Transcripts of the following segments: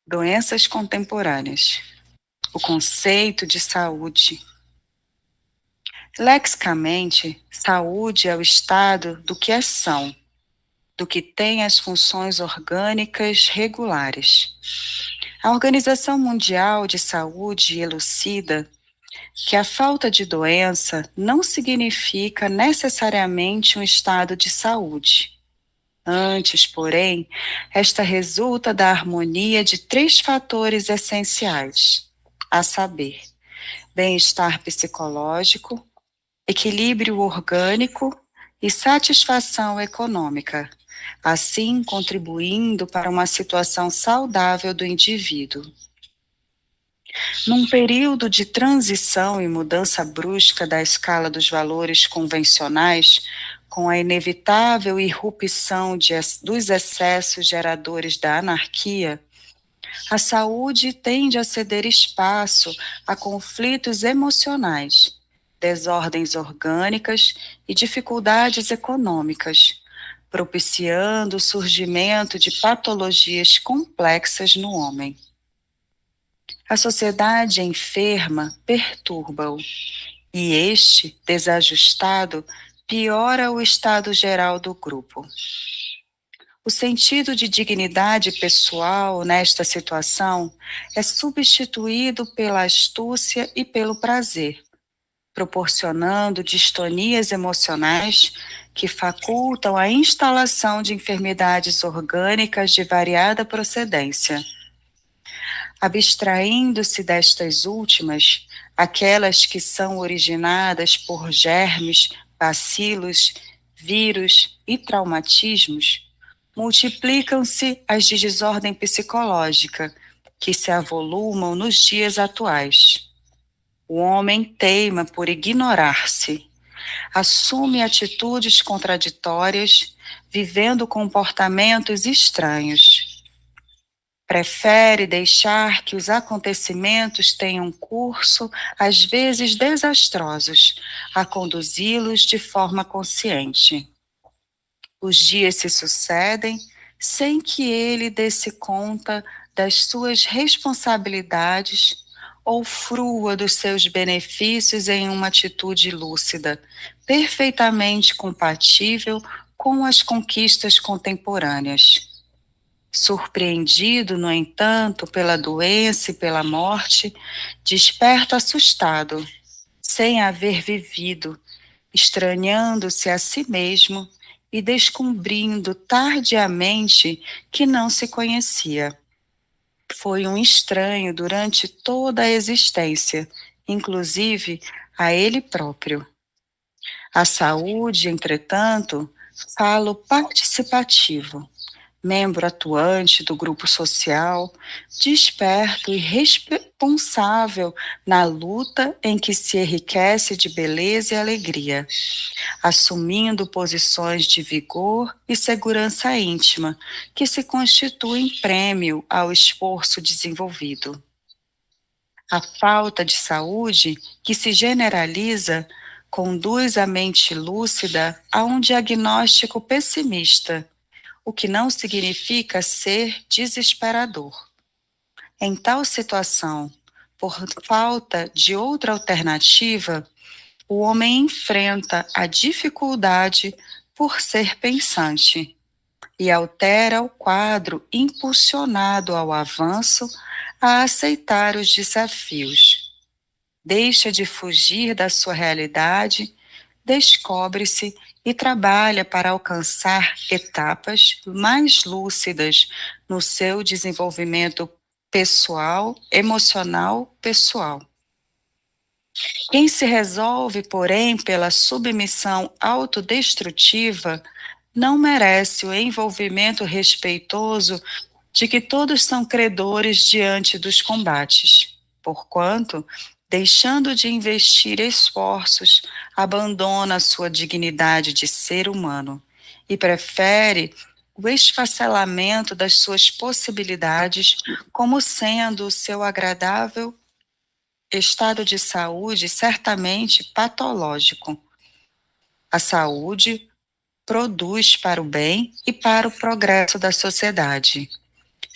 Doenças contemporâneas. O conceito de saúde. Lexicamente, saúde é o estado do que é são, do que tem as funções orgânicas regulares. A Organização Mundial de Saúde elucida que a falta de doença não significa necessariamente um estado de saúde. Antes, porém, esta resulta da harmonia de três fatores essenciais, a saber, bem-estar psicológico, equilíbrio orgânico e satisfação econômica, assim contribuindo para uma situação saudável do indivíduo. Num período de transição e mudança brusca da escala dos valores convencionais, com a inevitável irrupção dos excessos geradores da anarquia, a saúde tende a ceder espaço a conflitos emocionais, desordens orgânicas e dificuldades econômicas, propiciando o surgimento de patologias complexas no homem. A sociedade enferma perturba-o, e este, desajustado, piora o estado geral do grupo. O sentido de dignidade pessoal nesta situação é substituído pela astúcia e pelo prazer, proporcionando distonias emocionais que facultam a instalação de enfermidades orgânicas de variada procedência. Abstraindo-se destas últimas, aquelas que são originadas por germes, bacilos, vírus e traumatismos, multiplicam-se as de desordem psicológica, que se avolumam nos dias atuais. O homem teima por ignorar-se, assume atitudes contraditórias, vivendo comportamentos estranhos. Prefere deixar que os acontecimentos tenham curso, às vezes desastrosos, a conduzi-los de forma consciente. Os dias se sucedem sem que ele dê-se conta das suas responsabilidades ou frua dos seus benefícios em uma atitude lúcida, perfeitamente compatível com as conquistas contemporâneas. Surpreendido, no entanto, pela doença e pela morte, desperta assustado, sem haver vivido, estranhando-se a si mesmo e descobrindo tardiamente que não se conhecia. Foi um estranho durante toda a existência, inclusive a ele próprio. A saúde, entretanto, falo participativo, membro atuante do grupo social, desperto e responsável na luta em que se enriquece de beleza e alegria, assumindo posições de vigor e segurança íntima, que se constituem prêmio ao esforço desenvolvido. A falta de saúde, que se generaliza, conduz a mente lúcida a um diagnóstico pessimista, o que não significa ser desesperador. Em tal situação, por falta de outra alternativa, o homem enfrenta a dificuldade por ser pensante e altera o quadro impulsionado ao avanço a aceitar os desafios. Deixa de fugir da sua realidade, descobre-se e trabalha para alcançar etapas mais lúcidas no seu desenvolvimento pessoal, emocional, pessoal. Quem se resolve, porém, pela submissão autodestrutiva, não merece o envolvimento respeitoso de que todos são credores diante dos combates, porquanto, deixando de investir esforços, abandona sua dignidade de ser humano e prefere o esfacelamento das suas possibilidades como sendo o seu agradável estado de saúde certamente patológico. A saúde produz para o bem e para o progresso da sociedade.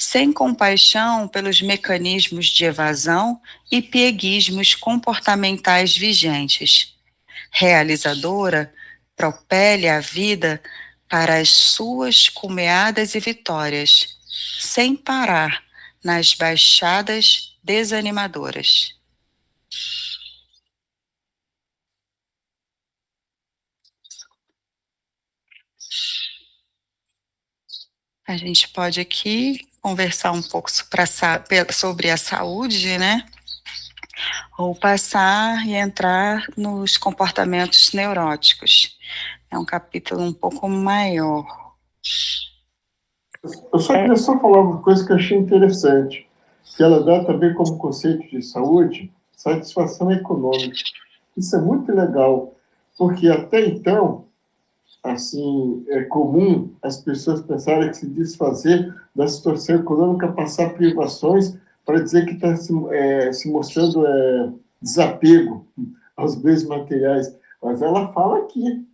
sem compaixão pelos mecanismos de evasão e pieguismos comportamentais vigentes. Realizadora, propele a vida para as suas cumeadas e vitórias, sem parar nas baixadas desanimadoras. A gente pode aqui conversar um pouco sobre a saúde, né? Ou passar e entrar nos comportamentos neuróticos. É um capítulo um pouco maior. Eu só queria falar uma coisa que eu achei interessante, que ela dá também como conceito de saúde, satisfação econômica. Isso é muito legal, porque até então, assim, é comum as pessoas pensarem que se desfazer da situação econômica, passar privações para dizer que está se mostrando desapego aos bens materiais. Mas ela fala aqui,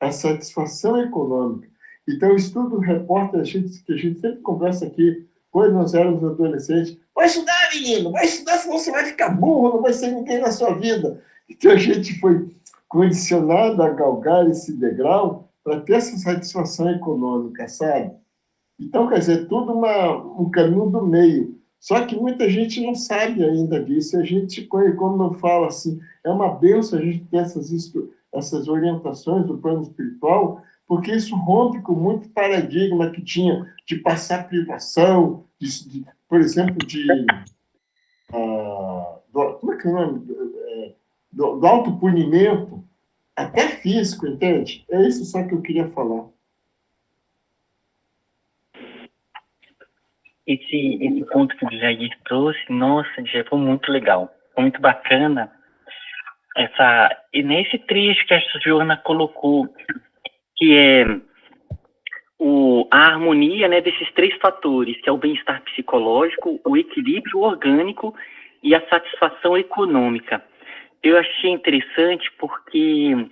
a satisfação econômica. Então, o estudo reporta que a gente sempre conversa aqui, quando nós éramos adolescentes, vai estudar, menino, vai estudar, senão você vai ficar burro, não vai ser ninguém na sua vida. Então, a gente foi condicionado a galgar esse degrau para ter essa satisfação econômica, sabe? Então, quer dizer, tudo um caminho do meio. Só que muita gente não sabe ainda disso. A gente, como eu falo assim, é uma benção a gente ter essas orientações do plano espiritual, porque isso rompe com muito paradigma que tinha de passar privação, por exemplo, como é que é o nome? Do autopunimento, até físico, entende? É isso só que eu queria falar. Esse ponto que o Jair trouxe, nossa, já foi muito legal, foi muito bacana. E nesse trecho que a Joana colocou, que é a harmonia, né, desses três fatores, que é o bem-estar psicológico, o equilíbrio orgânico e a satisfação econômica. Eu achei interessante porque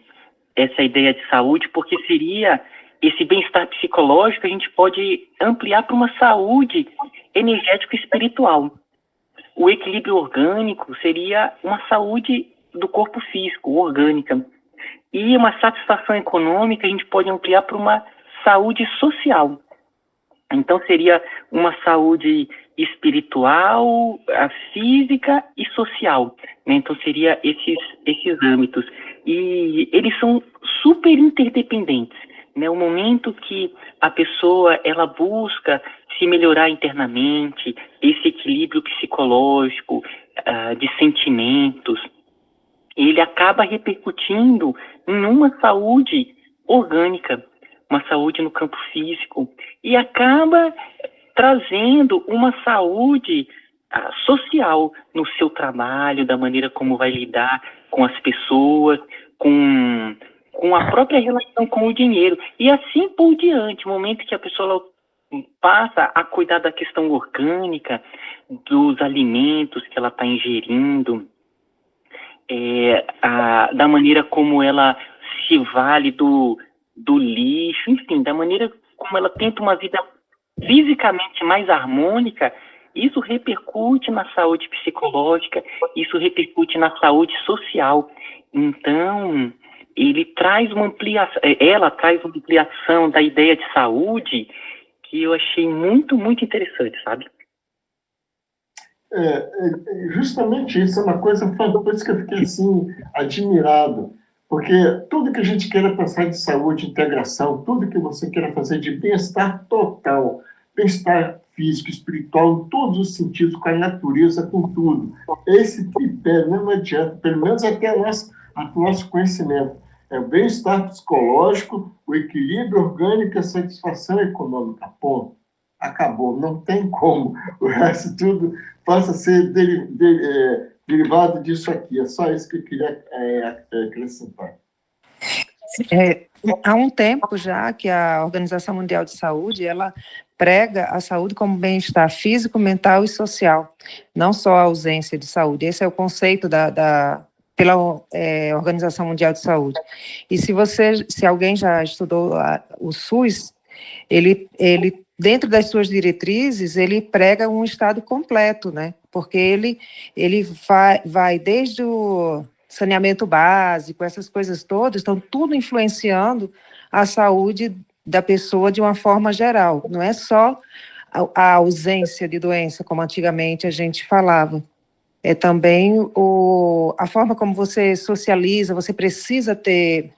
essa ideia de saúde, porque seria esse bem-estar psicológico, a gente pode ampliar para uma saúde energética e espiritual. O equilíbrio orgânico seria uma saúde do corpo físico, orgânica. E uma satisfação econômica a gente pode ampliar para uma saúde social. Então, seria uma saúde espiritual, física e social, né? Então, seria esses âmbitos. E eles são super interdependentes, né? O momento que a pessoa ela busca se melhorar internamente, esse equilíbrio psicológico, de sentimentos, ele acaba repercutindo em uma saúde orgânica, uma saúde no campo físico, e acaba trazendo uma saúde social no seu trabalho, da maneira como vai lidar com as pessoas, com a própria relação com o dinheiro, e assim por diante, o momento que a pessoa passa a cuidar da questão orgânica, dos alimentos que ela está ingerindo, da maneira como ela se vale do lixo, enfim, da maneira como ela tenta uma vida fisicamente mais harmônica, isso repercute na saúde psicológica, isso repercute na saúde social. Então, ela traz uma ampliação da ideia de saúde que eu achei muito, muito interessante, sabe? Justamente isso é uma coisa, por isso que eu fiquei assim, admirado, porque tudo que a gente queira pensar de saúde, integração, tudo que você queira fazer de bem-estar total, bem-estar físico, espiritual, em todos os sentidos, com a natureza, com tudo. Esse tripé não adianta, pelo menos até o nosso conhecimento. É o bem-estar psicológico, o equilíbrio orgânico e a satisfação econômica. Ponto. Acabou. Não tem como. O resto tudo passa a ser derivado disso aqui. É só isso que eu queria acrescentar. Há um tempo já que a Organização Mundial de Saúde, ela prega a saúde como bem-estar físico, mental e social, não só a ausência de saúde. Esse é o conceito pela Organização Mundial de Saúde. E se alguém já estudou o SUS, ele dentro das suas diretrizes, ele prega um Estado completo, né? Porque ele vai desde o saneamento básico, essas coisas todas, estão tudo influenciando a saúde da pessoa de uma forma geral. Não é só a ausência de doença, como antigamente a gente falava. É também a forma como você socializa, você precisa ter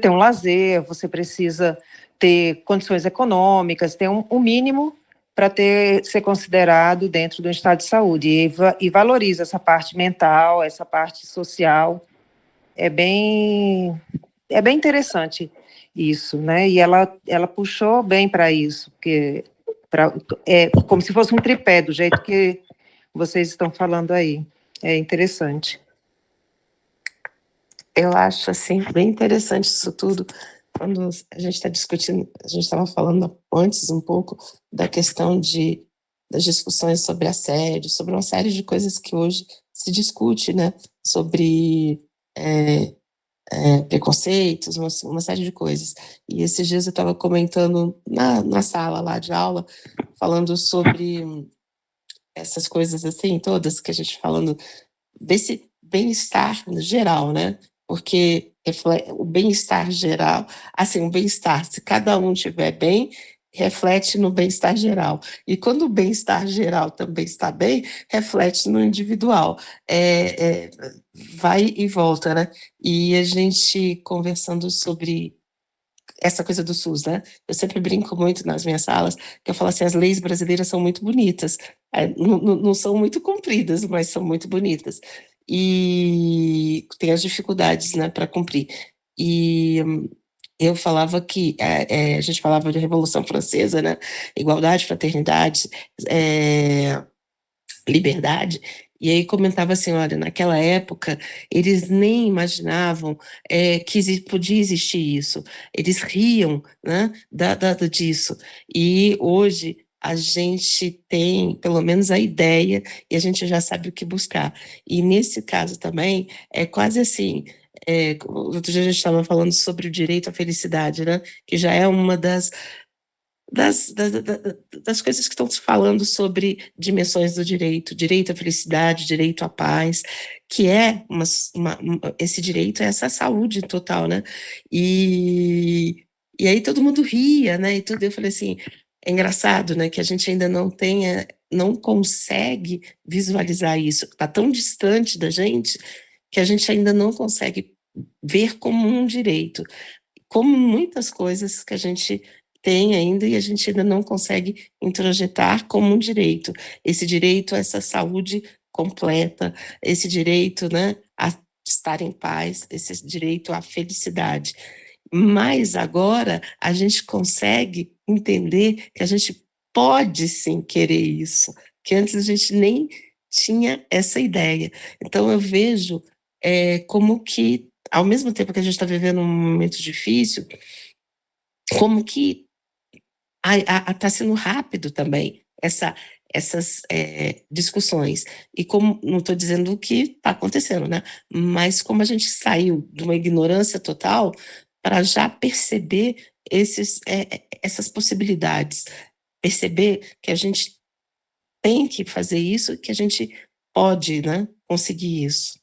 um lazer, você precisa ter condições econômicas, ter um mínimo para ser considerado dentro do estado de saúde, e valoriza essa parte mental, essa parte social. É bem interessante isso, né? E ela puxou bem para isso, porque é como se fosse um tripé, do jeito que vocês estão falando aí. É interessante. Eu acho, assim, bem interessante isso tudo. Quando a gente está discutindo, a gente estava falando antes um pouco da questão das discussões sobre assédio, sobre uma série de coisas que hoje se discute, né? Sobre preconceitos, uma série de coisas. E esses dias eu estava comentando na sala lá de aula, falando sobre essas coisas assim, todas que a gente falando desse bem-estar geral, né? Porque o bem-estar geral, assim, o bem-estar, se cada um estiver bem, reflete no bem-estar geral. E quando o bem-estar geral também está bem, reflete no individual. Vai e volta, né? E a gente conversando sobre essa coisa do SUS, né? Eu sempre brinco muito nas minhas salas, que eu falo assim, as leis brasileiras são muito bonitas, não são muito compridas, mas são muito bonitas. E tem as dificuldades, né, para cumprir. E eu falava que, a gente falava de Revolução Francesa, né? Igualdade, fraternidade, liberdade, e aí comentava assim, olha, naquela época eles nem imaginavam que podia existir isso, eles riam, né, disso, e hoje a gente tem pelo menos a ideia e a gente já sabe o que buscar, e nesse caso também é quase assim, outro dia a gente estava falando sobre o direito à felicidade, né, que já é uma das coisas que estão se falando sobre dimensões do direito à felicidade, direito à paz, que é esse direito é essa saúde total, né? E aí todo mundo ria, né? E tudo, eu falei assim, é engraçado, né? Que a gente ainda não consegue visualizar isso, está tão distante da gente que a gente ainda não consegue ver como um direito, como muitas coisas que a gente tem ainda e a gente ainda não consegue introjetar como um direito. Esse direito a essa saúde completa, esse direito, né, a estar em paz, esse direito à felicidade. Mas agora a gente consegue entender que a gente pode sim querer isso, que antes a gente nem tinha essa ideia. Então eu vejo como que, ao mesmo tempo que a gente está vivendo um momento difícil, como que está sendo rápido também essas discussões. E como, não estou dizendo o que está acontecendo, né? Mas como a gente saiu de uma ignorância total para já perceber essas possibilidades, perceber que a gente tem que fazer isso, que a gente pode, né, conseguir isso.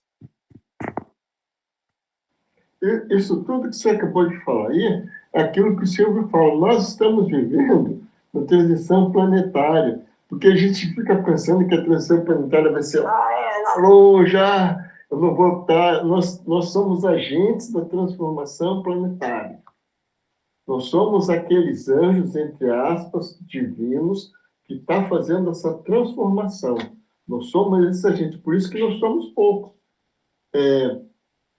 Isso tudo que você acabou de falar aí é aquilo que o Silvio fala. Nós estamos vivendo uma transição planetária, porque a gente fica pensando que a transição planetária vai ser lá longe, eu não vou estar... Nós somos agentes da transformação planetária. Nós somos aqueles anjos, entre aspas, divinos, que estão fazendo essa transformação. Nós somos esses agentes, por isso que nós somos poucos.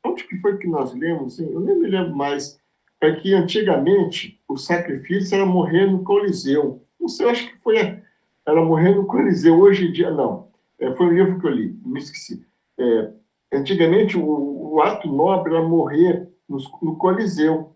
Onde que foi que nós lemos? Eu nem me lembro mais. É que antigamente o sacrifício era morrer no Coliseu. Não sei, eu acho que era morrer no Coliseu. Hoje em dia, não. Foi um livro que eu li, me esqueci. Antigamente o ato nobre era morrer no Coliseu,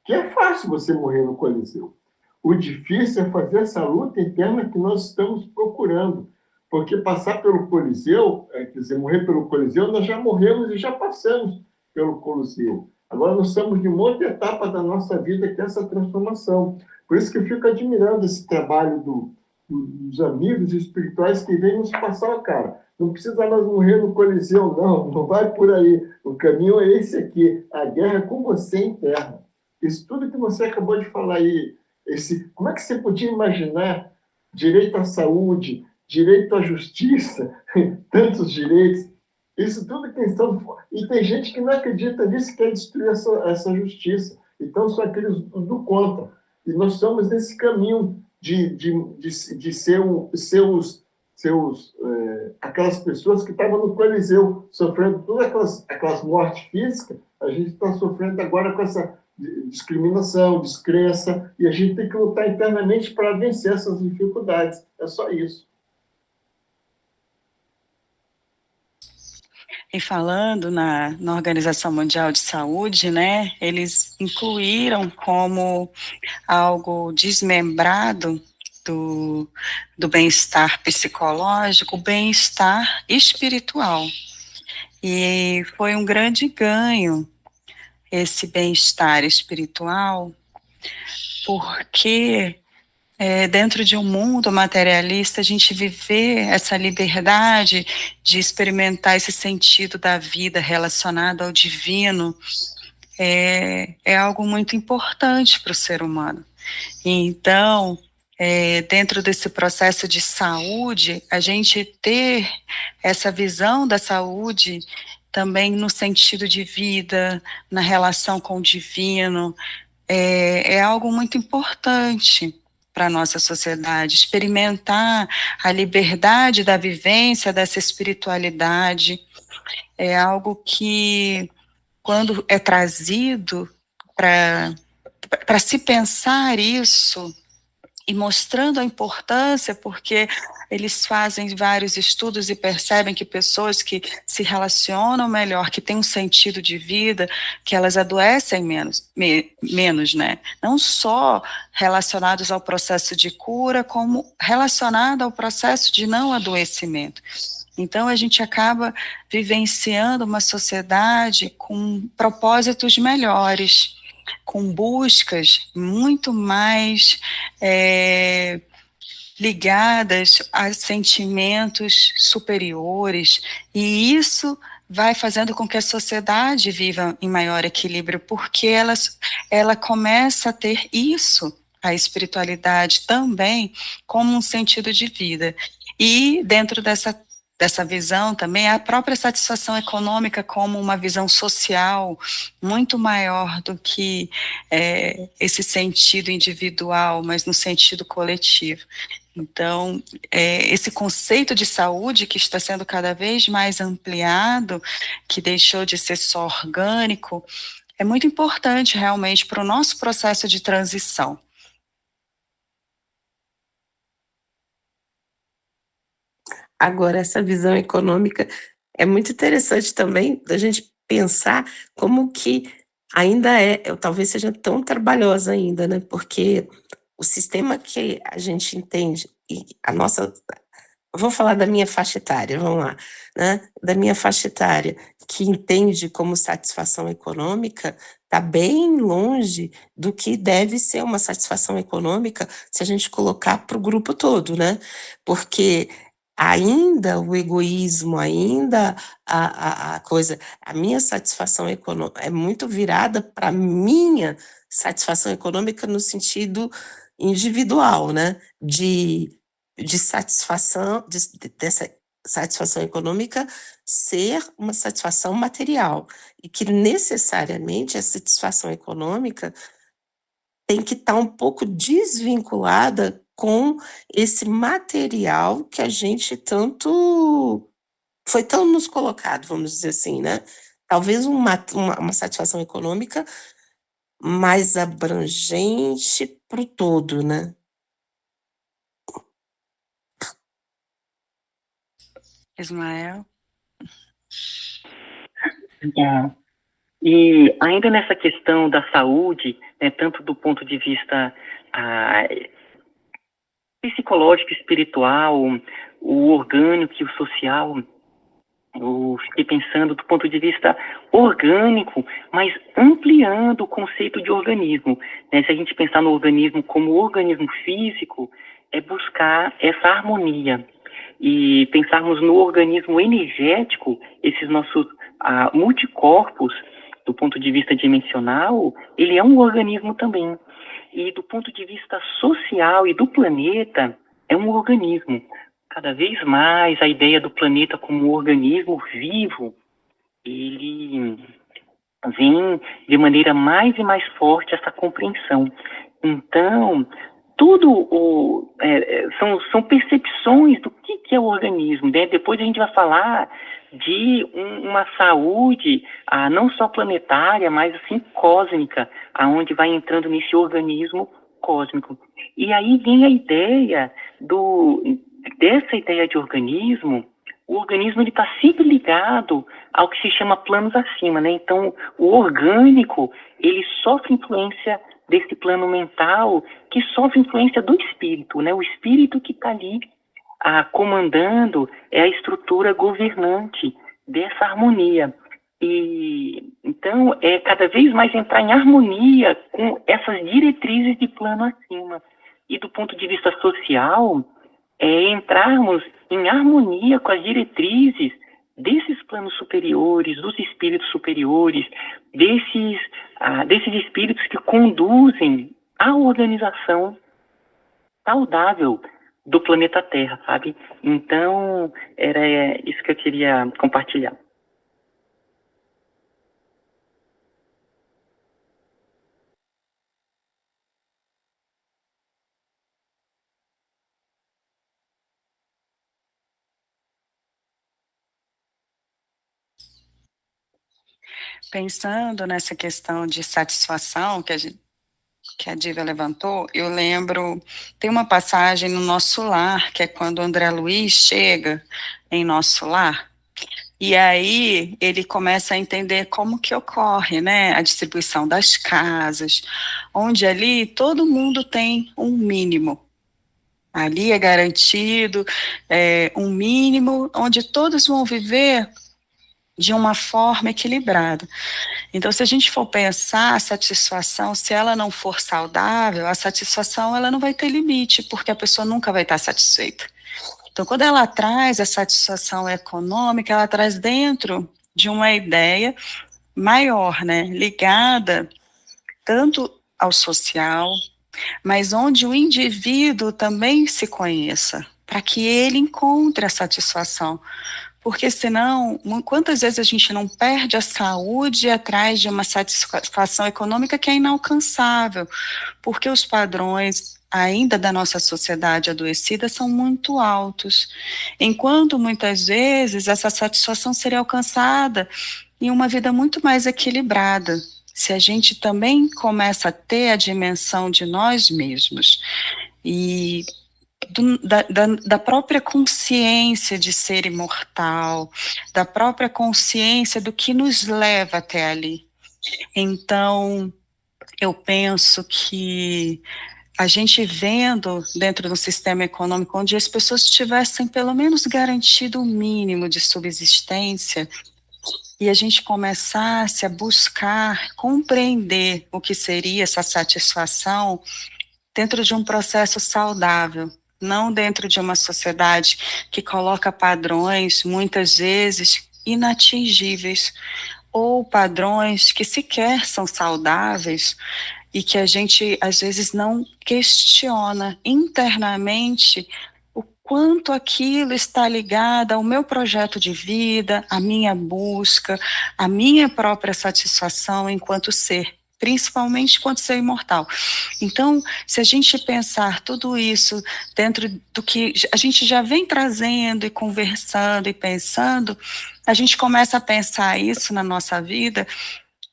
que é fácil você morrer no Coliseu. O difícil é fazer essa luta interna que nós estamos procurando. Porque passar pelo Coliseu, quer dizer, morrer pelo Coliseu, nós já morremos e já passamos pelo Coliseu. Agora nós estamos em uma outra etapa da nossa vida, que é essa transformação. Por isso que eu fico admirando esse trabalho dos amigos espirituais que vêm nos passar a cara. Não precisa nós morrer no Coliseu, não vai por aí. O caminho é esse aqui, a guerra é com você em terra. Isso tudo que você acabou de falar aí, como é que você podia imaginar direito à saúde, direito à justiça, tantos direitos, isso tudo que estão... E tem gente que não acredita nisso, quer destruir essa justiça. Então, são aqueles do contra. E nós estamos nesse caminho de ser aquelas pessoas que estavam no Coliseu, sofrendo todas aquelas mortes físicas, a gente está sofrendo agora com essa discriminação, descrença, e a gente tem que lutar internamente para vencer essas dificuldades. É só isso. E falando na Organização Mundial de Saúde, né, eles incluíram como algo desmembrado do bem-estar psicológico, o bem-estar espiritual. E foi um grande ganho esse bem-estar espiritual, porque dentro de um mundo materialista, a gente viver essa liberdade de experimentar esse sentido da vida relacionado ao divino é algo muito importante para o ser humano. Então, dentro desse processo de saúde, a gente ter essa visão da saúde também no sentido de vida, na relação com o divino, é algo muito importante para a nossa sociedade, experimentar a liberdade da vivência dessa espiritualidade, é algo que, quando é trazido para se pensar isso, e mostrando a importância, porque eles fazem vários estudos e percebem que pessoas que se relacionam melhor, que têm um sentido de vida, que elas adoecem menos, né? Não só relacionados ao processo de cura, como relacionado ao processo de não adoecimento. Então, a gente acaba vivenciando uma sociedade com propósitos melhores, com buscas muito mais ligadas a sentimentos superiores, e isso vai fazendo com que a sociedade viva em maior equilíbrio, porque ela começa a ter isso, a espiritualidade também, como um sentido de vida. E dentro dessa visão também, a própria satisfação econômica como uma visão social muito maior do que esse sentido individual, mas no sentido coletivo. Então, esse conceito de saúde que está sendo cada vez mais ampliado, que deixou de ser só orgânico, é muito importante realmente para o nosso processo de transição. Agora, essa visão econômica é muito interessante também da gente pensar como que ainda talvez seja tão trabalhosa ainda, né? Porque o sistema que a gente entende, e vou falar da minha faixa etária, vamos lá, né? Da minha faixa etária, que entende como satisfação econômica, está bem longe do que deve ser uma satisfação econômica se a gente colocar para o grupo todo, né? Porque ainda o egoísmo, ainda a minha satisfação econômica é muito virada para a minha satisfação econômica no sentido individual, né? De satisfação, dessa satisfação econômica ser uma satisfação material, e que necessariamente a satisfação econômica tem que estar um pouco desvinculada com esse material que a gente foi tão nos colocado, vamos dizer assim, né? Talvez uma satisfação econômica mais abrangente para o todo, né? Ismael? E ainda nessa questão da saúde, né, tanto do ponto de vista psicológico, espiritual, o orgânico e o social, Eu fiquei pensando do ponto de vista orgânico, mas ampliando o conceito de organismo, né? Se a gente pensar no organismo como organismo físico, é buscar essa harmonia. E pensarmos no organismo energético, esses nossos multicorpos, do ponto de vista dimensional, ele é um organismo também. E do ponto de vista social e do planeta, é um organismo. Cada vez mais a ideia do planeta como um organismo vivo, ele vem de maneira mais e mais forte essa compreensão. Então, são percepções do que é o organismo, né? Depois a gente vai falar de uma saúde não só planetária, mas assim cósmica, aonde vai entrando nesse organismo cósmico. E aí vem a ideia dessa ideia de organismo. O organismo está sempre ligado ao que se chama planos acima, né? Então, o orgânico, ele sofre influência desse plano mental, que sofre influência do espírito, né? O espírito que está ali comandando é a estrutura governante dessa harmonia. E então é cada vez mais entrar em harmonia com essas diretrizes de plano acima. E do ponto de vista social, é entrarmos em harmonia com as diretrizes desses planos superiores, dos espíritos superiores, desses espíritos que conduzem a organização saudável do planeta Terra, sabe? Então, era isso que eu queria compartilhar. Pensando nessa questão de satisfação que a Diva levantou, eu lembro, tem uma passagem no Nosso Lar, que é quando o André Luiz chega em Nosso Lar, e aí ele começa a entender como que ocorre, né, a distribuição das casas, onde ali todo mundo tem um mínimo. Ali é garantido um mínimo, onde todos vão viver de uma forma equilibrada. Então, se a gente for pensar a satisfação, se ela não for saudável, a satisfação ela não vai ter limite, porque a pessoa nunca vai estar satisfeita. Então, quando ela traz a satisfação econômica, ela traz dentro de uma ideia maior, né, ligada tanto ao social, mas onde o indivíduo também se conheça, para que ele encontre a satisfação. Porque senão, quantas vezes a gente não perde a saúde atrás de uma satisfação econômica que é inalcançável, porque os padrões ainda da nossa sociedade adoecida são muito altos, enquanto muitas vezes essa satisfação seria alcançada em uma vida muito mais equilibrada, se a gente também começa a ter a dimensão de nós mesmos, e da própria consciência de ser imortal, da própria consciência do que nos leva até ali. Então, eu penso que a gente vendo dentro do sistema econômico onde as pessoas tivessem pelo menos garantido o mínimo de subsistência, e a gente começasse a buscar compreender o que seria essa satisfação dentro de um processo saudável, não dentro de uma sociedade que coloca padrões, muitas vezes, inatingíveis, ou padrões que sequer são saudáveis e que a gente, às vezes, não questiona internamente o quanto aquilo está ligado ao meu projeto de vida, à minha busca, à minha própria satisfação enquanto ser, principalmente quanto ser imortal. Então, se a gente pensar tudo isso dentro do que a gente já vem trazendo e conversando e pensando, a gente começa a pensar isso na nossa vida,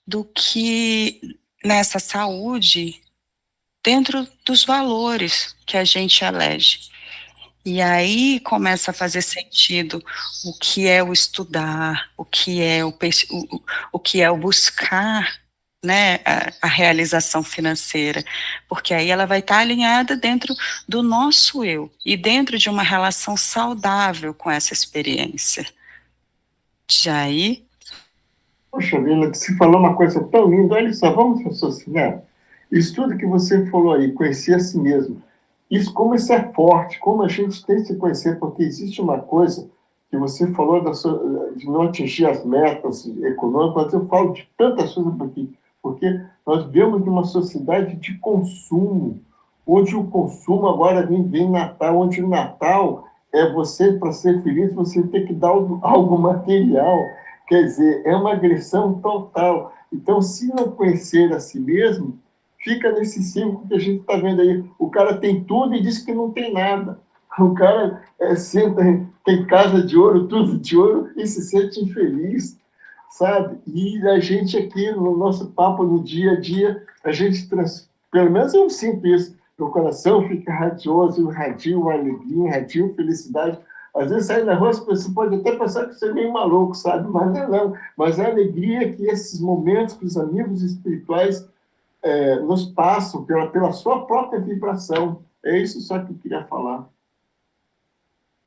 do que nessa saúde, dentro dos valores que a gente elege. E aí começa a fazer sentido o que é o estudar, o que é o buscar, né, a realização financeira, porque aí ela vai estar alinhada dentro do nosso eu e dentro de uma relação saudável com essa experiência. Jair? Poxa, Vila, que você falou uma coisa tão linda. Olha só, vamos raciocinar. Isso tudo que você falou aí, conhecer a si mesmo. Isso, como isso é forte, como a gente tem que se conhecer, porque existe uma coisa que você falou de não atingir as metas econômicas, mas eu falo de tantas coisas aqui, porque nós vivemos numa sociedade de consumo, onde o consumo agora vem Natal, onde o Natal é você, para ser feliz, você tem que dar algo material. Quer dizer, é uma agressão total. Então, se não conhecer a si mesmo, fica nesse ciclo que a gente está vendo aí. O cara tem tudo e diz que não tem nada. O cara senta, tem casa de ouro, tudo de ouro, e se sente infeliz, sabe? E a gente aqui, no nosso papo, no dia a dia, a gente, pelo menos eu sinto isso, meu coração fica radioso, radio alegria, radio felicidade. Às vezes sai na rua, você pode até pensar que você é meio maluco, sabe? Mas não. Mas a alegria que esses momentos que os amigos espirituais nos passam pela sua própria vibração. É isso só que eu queria falar.